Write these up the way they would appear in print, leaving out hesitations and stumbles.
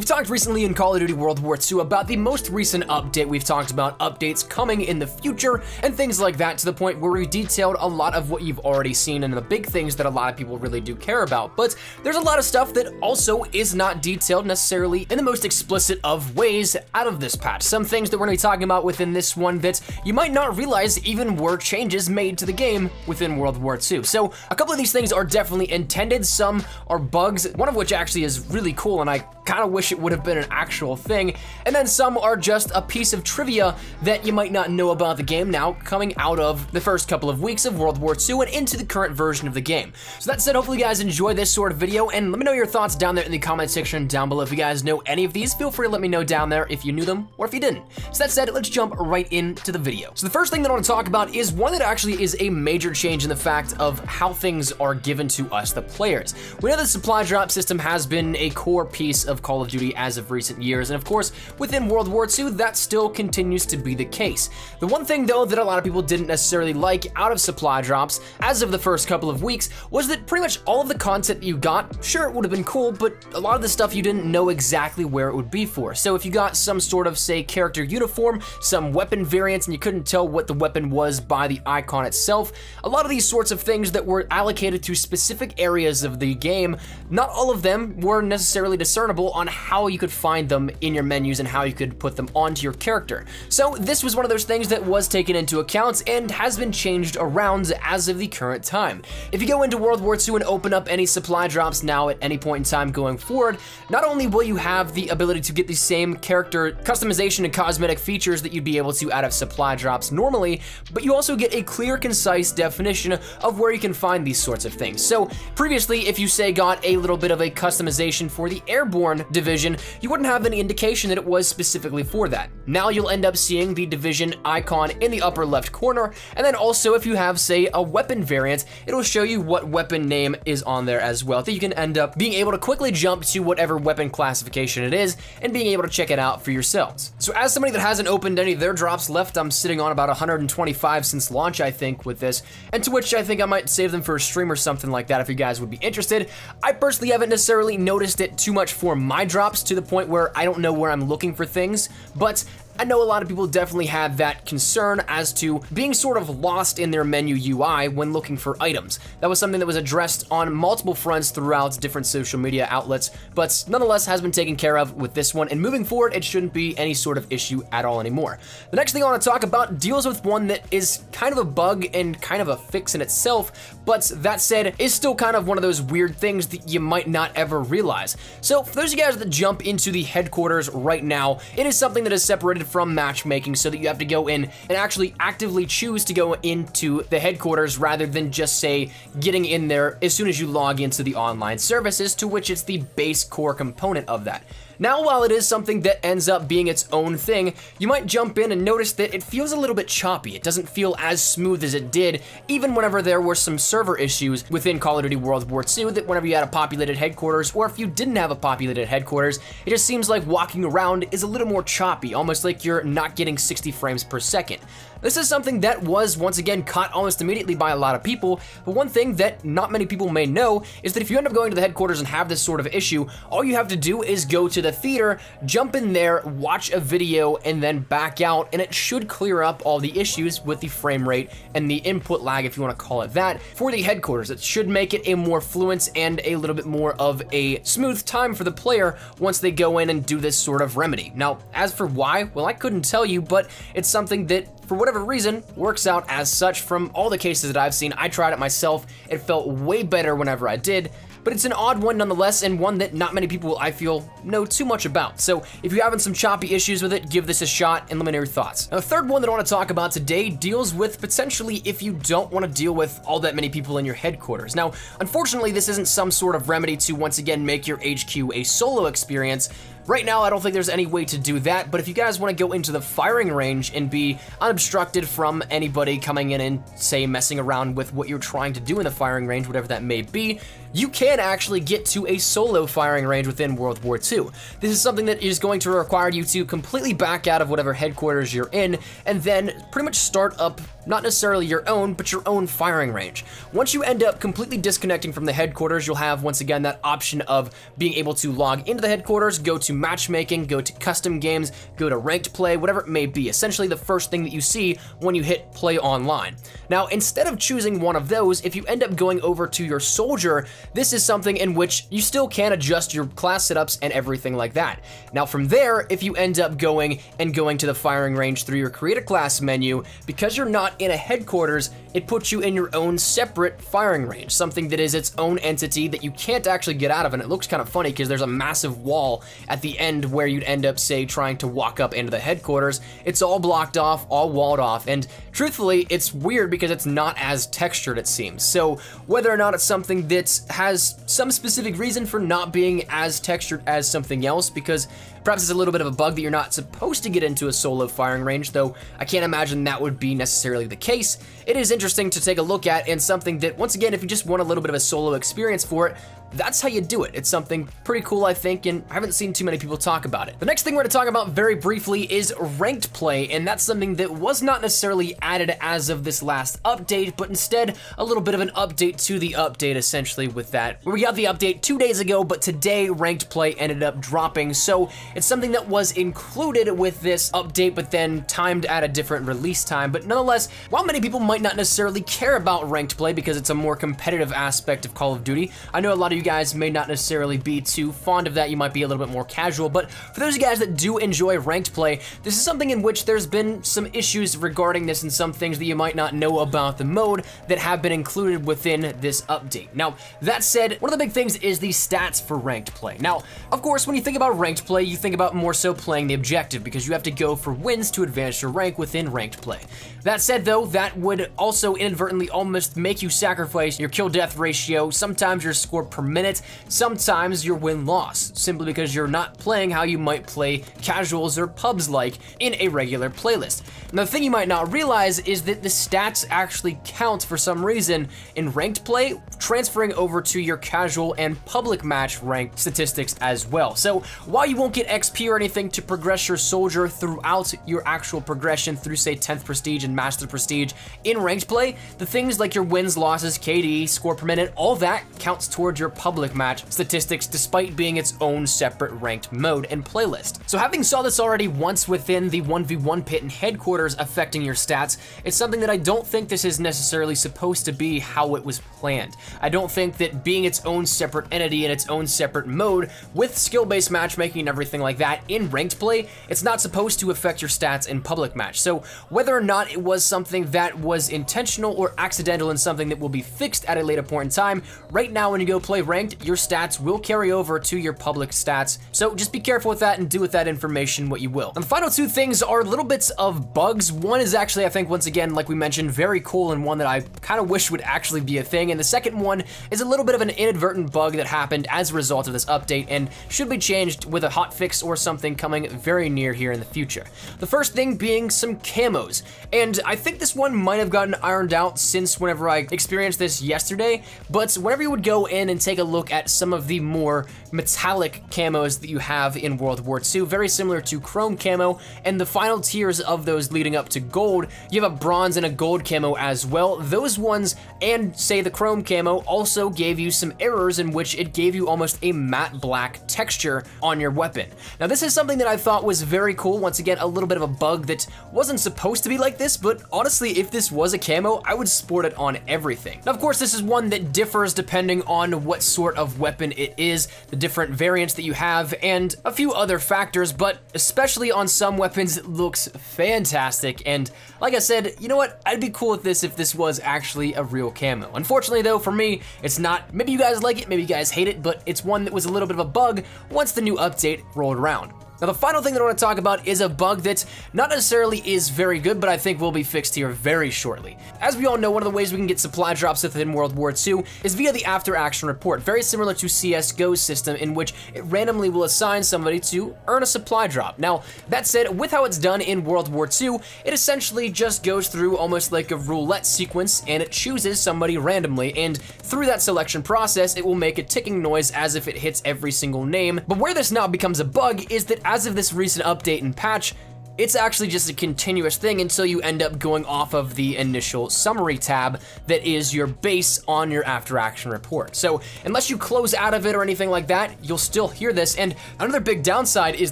We've talked recently in Call of Duty World War II about the most recent update. We've talked about updates coming in the future and things like that, to the point where we detailed a lot of what you've already seen and the big things that a lot of people really do care about. But there's a lot of stuff that also is not detailed necessarily in the most explicit of ways out of this patch. Some things that we're going to be talking about within this one that you might not realize even were changes made to the game within World War II. So a couple of these things are definitely intended, some are bugs, one of which actually is really cool and I kind of wish it would have been an actual thing, and then some are just a piece of trivia that you might not know about the game now coming out of the first couple of weeks of World War II and into the current version of the game. So that said, hopefully you guys enjoy this sort of video, and let me know your thoughts down there in the comment section down below. If you guys know any of these, feel free to let me know down there if you knew them or if you didn't. So that said, let's jump right into the video. So the first thing that I want to talk about is one that actually is a major change in the fact of how things are given to us, the players. We know the supply drop system has been a core piece of Call of Duty as of recent years, and of course, within World War II, that still continues to be the case. The one thing though that a lot of people didn't necessarily like out of supply drops as of the first couple of weeks was that pretty much all of the content you got, sure, it would have been cool, but a lot of the stuff you didn't know exactly where it would be for. So if you got some sort of, say, character uniform, some weapon variants, and you couldn't tell what the weapon was by the icon itself, a lot of these sorts of things that were allocated to specific areas of the game, not all of them were necessarily discernible on how you could find them in your menus and how you could put them onto your character. So this was one of those things that was taken into account and has been changed around as of the current time. If you go into World War II and open up any supply drops now at any point in time going forward, not only will you have the ability to get the same character customization and cosmetic features that you'd be able to out of supply drops normally, but you also get a clear, concise definition of where you can find these sorts of things. So previously, if you say got a little bit of a customization for the airborne division, you wouldn't have any indication that it was specifically for that. Now you'll end up seeing the division icon in the upper left corner, and then also if you have, say, a weapon variant, it'll show you what weapon name is on there as well, that you can end up being able to quickly jump to whatever weapon classification it is and being able to check it out for yourselves. So as somebody that hasn't opened any of their drops left, I'm sitting on about 125 since launch, I think, with this, and to which I think I might save them for a stream or something like that if you guys would be interested. I personally haven't necessarily noticed it too much for my drops, to the point where I don't know where I'm looking for things, but I know a lot of people definitely have that concern as to being sort of lost in their menu UI when looking for items. That was something that was addressed on multiple fronts throughout different social media outlets, but nonetheless has been taken care of with this one, and moving forward, it shouldn't be any sort of issue at all anymore. The next thing I want to talk about deals with one that is kind of a bug and kind of a fix in itself, but that said, is still kind of one of those weird things that you might not ever realize. So for those of you guys that jump into the headquarters right now, it is something that is separated from matchmaking, so that you have to go in and actually actively choose to go into the headquarters rather than just, say, getting in there as soon as you log into the online services, to which it's the base core component of that. Now, while it is something that ends up being its own thing, you might jump in and notice that it feels a little bit choppy. It doesn't feel as smooth as it did, even whenever there were some server issues within Call of Duty World War II, that whenever you had a populated headquarters, or if you didn't have a populated headquarters, it just seems like walking around is a little more choppy, almost like you're not getting 60 frames per second. This is something that was, once again, caught almost immediately by a lot of people, but one thing that not many people may know is that if you end up going to the headquarters and have this sort of issue, all you have to do is go to the theater, jump in there, watch a video, and then back out, and it should clear up all the issues with the frame rate and the input lag, if you want to call it that, for the headquarters. It should make it a more fluent and a little bit more of a smooth time for the player once they go in and do this sort of remedy. Now, as for why, well, I couldn't tell you, but it's something that, for whatever reason, works out as such from all the cases that I've seen. I tried it myself. It felt way better whenever I did, but it's an odd one nonetheless, and one that not many people, I feel, know too much about. So if you're having some choppy issues with it, give this a shot and let me know your thoughts. Now, the third one that I want to talk about today deals with potentially if you don't want to deal with all that many people in your headquarters. Now, unfortunately, this isn't some sort of remedy to once again make your HQ a solo experience. Right now, I don't think there's any way to do that, but if you guys want to go into the firing range and be unobstructed from anybody coming in and, say, messing around with what you're trying to do in the firing range, whatever that may be, you can actually get to a solo firing range within World War II. This is something that is going to require you to completely back out of whatever headquarters you're in, and then pretty much start up not necessarily your own, but your own firing range. Once you end up completely disconnecting from the headquarters, you'll have, once again, that option of being able to log into the headquarters, go to matchmaking, go to custom games, go to ranked play, whatever it may be. Essentially the first thing that you see when you hit play online. Now, instead of choosing one of those, if you end up going over to your soldier, this is something in which you still can adjust your class setups and everything like that. Now from there, if you end up going to the firing range through your create a class menu, because you're not in a headquarters, it puts you in your own separate firing range, something that is its own entity that you can't actually get out of. And it looks kind of funny because there's a massive wall at the end where you'd end up, say, trying to walk up into the headquarters. It's all blocked off, all walled off, and truthfully, it's weird because it's not as textured, it seems. So whether or not it's something that has some specific reason for not being as textured as something else, because perhaps it's a little bit of a bug that you're not supposed to get into a solo firing range, though I can't imagine that would be necessarily the case. It is interesting to take a look at, and something that, once again, if you just want a little bit of a solo experience for it, that's how you do it. It's something pretty cool, I think, and I haven't seen too many people talk about it. The next thing we're gonna talk about very briefly is ranked play, and that's something that was not necessarily added as of this last update, but instead a little bit of an update to the update, essentially, with that. We got the update 2 days ago, but today ranked play ended up dropping, so it's something that was included with this update, but then timed at a different release time. But nonetheless, while many people might not necessarily care about ranked play because it's a more competitive aspect of Call of Duty, I know a lot of you guys may not necessarily be too fond of that. You might be a little bit more casual, but for those of you guys that do enjoy ranked play, this is something in which there's been some issues regarding this and some things that you might not know about the mode that have been included within this update. Now, that said, one of the big things is the stats for ranked play. Now, of course, when you think about ranked play, you think about more so playing the objective because you have to go for wins to advance your rank within ranked play. That said, though, that would also inadvertently almost make you sacrifice your kill-death ratio, sometimes your score per minute, sometimes your win-loss, simply because you're not playing how you might play casuals or pubs like in a regular playlist. Now, the thing you might not realize is that the stats actually count for some reason in ranked play, transferring over to your casual and public match rank statistics as well. So while you won't get XP or anything to progress your soldier throughout your actual progression through, say, 10th prestige and master prestige in ranked play, the things like your wins, losses, KD, score per minute, all that counts towards your public match statistics despite being its own separate ranked mode and playlist. So having saw this already once within the 1v1 pit and headquarters affecting your stats, it's something that I don't think this is necessarily supposed to be how it was planned. I don't think that being its own separate entity in its own separate mode with skill-based matchmaking and everything like that in ranked play, it's not supposed to affect your stats in public match. So whether or not it was something that was intentional or accidental and something that will be fixed at a later point in time, right now when you go play ranked, your stats will carry over to your public stats. So just be careful with that and do with that information what you will. And the final two things are little bits of bugs. One is actually, I think, once again, like we mentioned, very cool and one that I kind of wish would actually be a thing. And the second one is a little bit of an inadvertent bug that happened as a result of this update and should be changed with a hotfix or something coming very near here in the future. The first thing being some camos. And I think this one might have gotten ironed out since whenever I experienced this yesterday, but whenever you would go in and take a look at some of the more metallic camos that you have in World War II, very similar to chrome camo, and the final tiers of those leading up to gold, you have a bronze and a gold camo as well. Those ones, and say the chrome camo, also gave you some errors in which it gave you almost a matte black texture on your weapon. Now this is something that I thought was very cool. Once again, a little bit of a bug that wasn't supposed to be like this, but honestly, if this was a camo, I would sport it on everything. Now of course, this is one that differs depending on what sort of weapon it is, the different variants that you have, and a few other factors, but especially on some weapons, it looks fantastic. And like I said, you know what? I'd be cool with this if this was actually a real camo. Unfortunately though, for me, it's not. Maybe you guys like it, maybe you guys hate it, but it's one that was a little bit of a bug once the new update rolled around. Now the final thing that I want to talk about is a bug that not necessarily is very good, but I think will be fixed here very shortly. As we all know, one of the ways we can get supply drops within World War II is via the after action report, very similar to CSGO's system in which it randomly will assign somebody to earn a supply drop. Now, that said, with how it's done in World War II, it essentially just goes through almost like a roulette sequence and it chooses somebody randomly, and through that selection process, it will make a ticking noise as if it hits every single name. But where this now becomes a bug is that as of this recent update and patch, it's actually just a continuous thing until you end up going off of the initial summary tab that is your base on your after action report. So unless you close out of it or anything like that, you'll still hear this. And another big downside is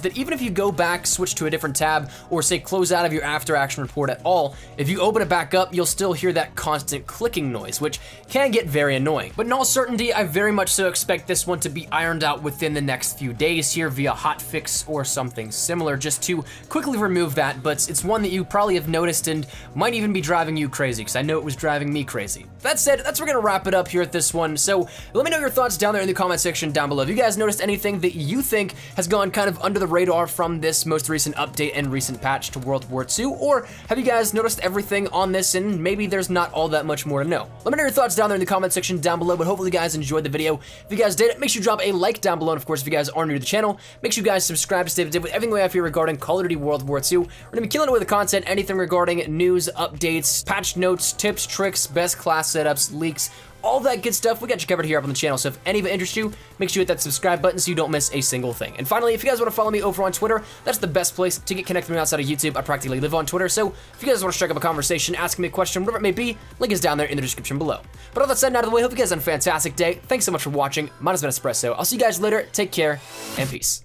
that even if you go back, switch to a different tab, or say close out of your after action report at all, if you open it back up, you'll still hear that constant clicking noise, which can get very annoying. But in all certainty, I very much so expect this one to be ironed out within the next few days here via hotfix or something similar, just to quickly remove that. But it's one that you probably have noticed and might even be driving you crazy, because I know it was driving me crazy. That said, that's where we're gonna wrap it up here at this one. So let me know your thoughts down there in the comment section down below. Have you guys noticed anything that you think has gone kind of under the radar from this most recent update and recent patch to World War II? Or have you guys noticed everything on this and maybe there's not all that much more to know? Let me know your thoughts down there in the comment section down below, but hopefully you guys enjoyed the video. If you guys did, make sure you drop a like down below. And of course, if you guys are new to the channel, make sure you guys subscribe to stay updated with everything we have here regarding Call of Duty World War II. We're gonna be killing it with the content, anything regarding news, updates, patch notes, tips, tricks, best class setups, leaks, all that good stuff. We got you covered here up on the channel. So if any of it interests you, make sure you hit that subscribe button so you don't miss a single thing. And finally, if you guys want to follow me over on Twitter, that's the best place to get connected with me outside of YouTube. I practically live on Twitter. So if you guys want to strike up a conversation, ask me a question, whatever it may be, link is down there in the description below. But all that said and out of the way, hope you guys have a fantastic day. Thanks so much for watching. Mine has been Espresso. I'll see you guys later. Take care and peace.